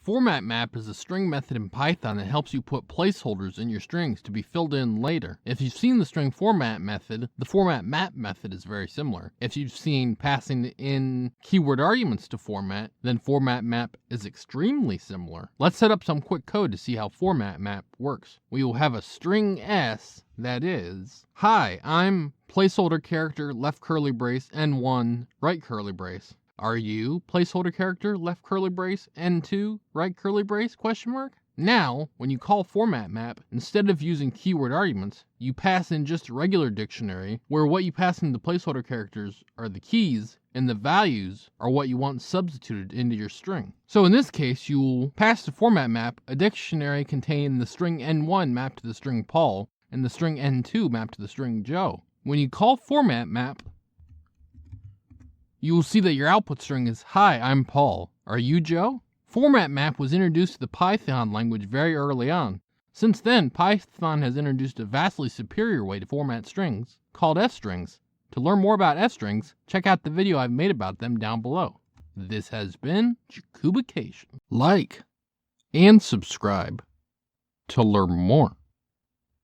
format map is a string method in Python that helps you put placeholders in your strings to be filled in later. If you've seen the string format method, the format map method is very similar. If you've seen passing in keyword arguments to format, then format map is extremely similar. Let's set up some quick code to see how format map works. We will have a string S that is, hi, I'm placeholder character left curly brace N1 right curly brace. Are you placeholder character left curly brace N2 right curly brace ? Now, when you call format map, instead of using keyword arguments, you pass in just a regular dictionary where what you pass in the placeholder characters are the keys and the values are what you want substituted into your string. So in this case, you'll pass to format map a dictionary containing the string N1 mapped to the string Paul and the string N2 mapped to the string Joe. When you call format map, you will see that your output string is, hi, I'm Paul. Are you Joe? Format map was introduced to the Python language very early on. Since then, Python has introduced a vastly superior way to format strings called f-strings. To learn more about f-strings, check out the video I've made about them down below. This has been Jakubication. Like and subscribe to learn more.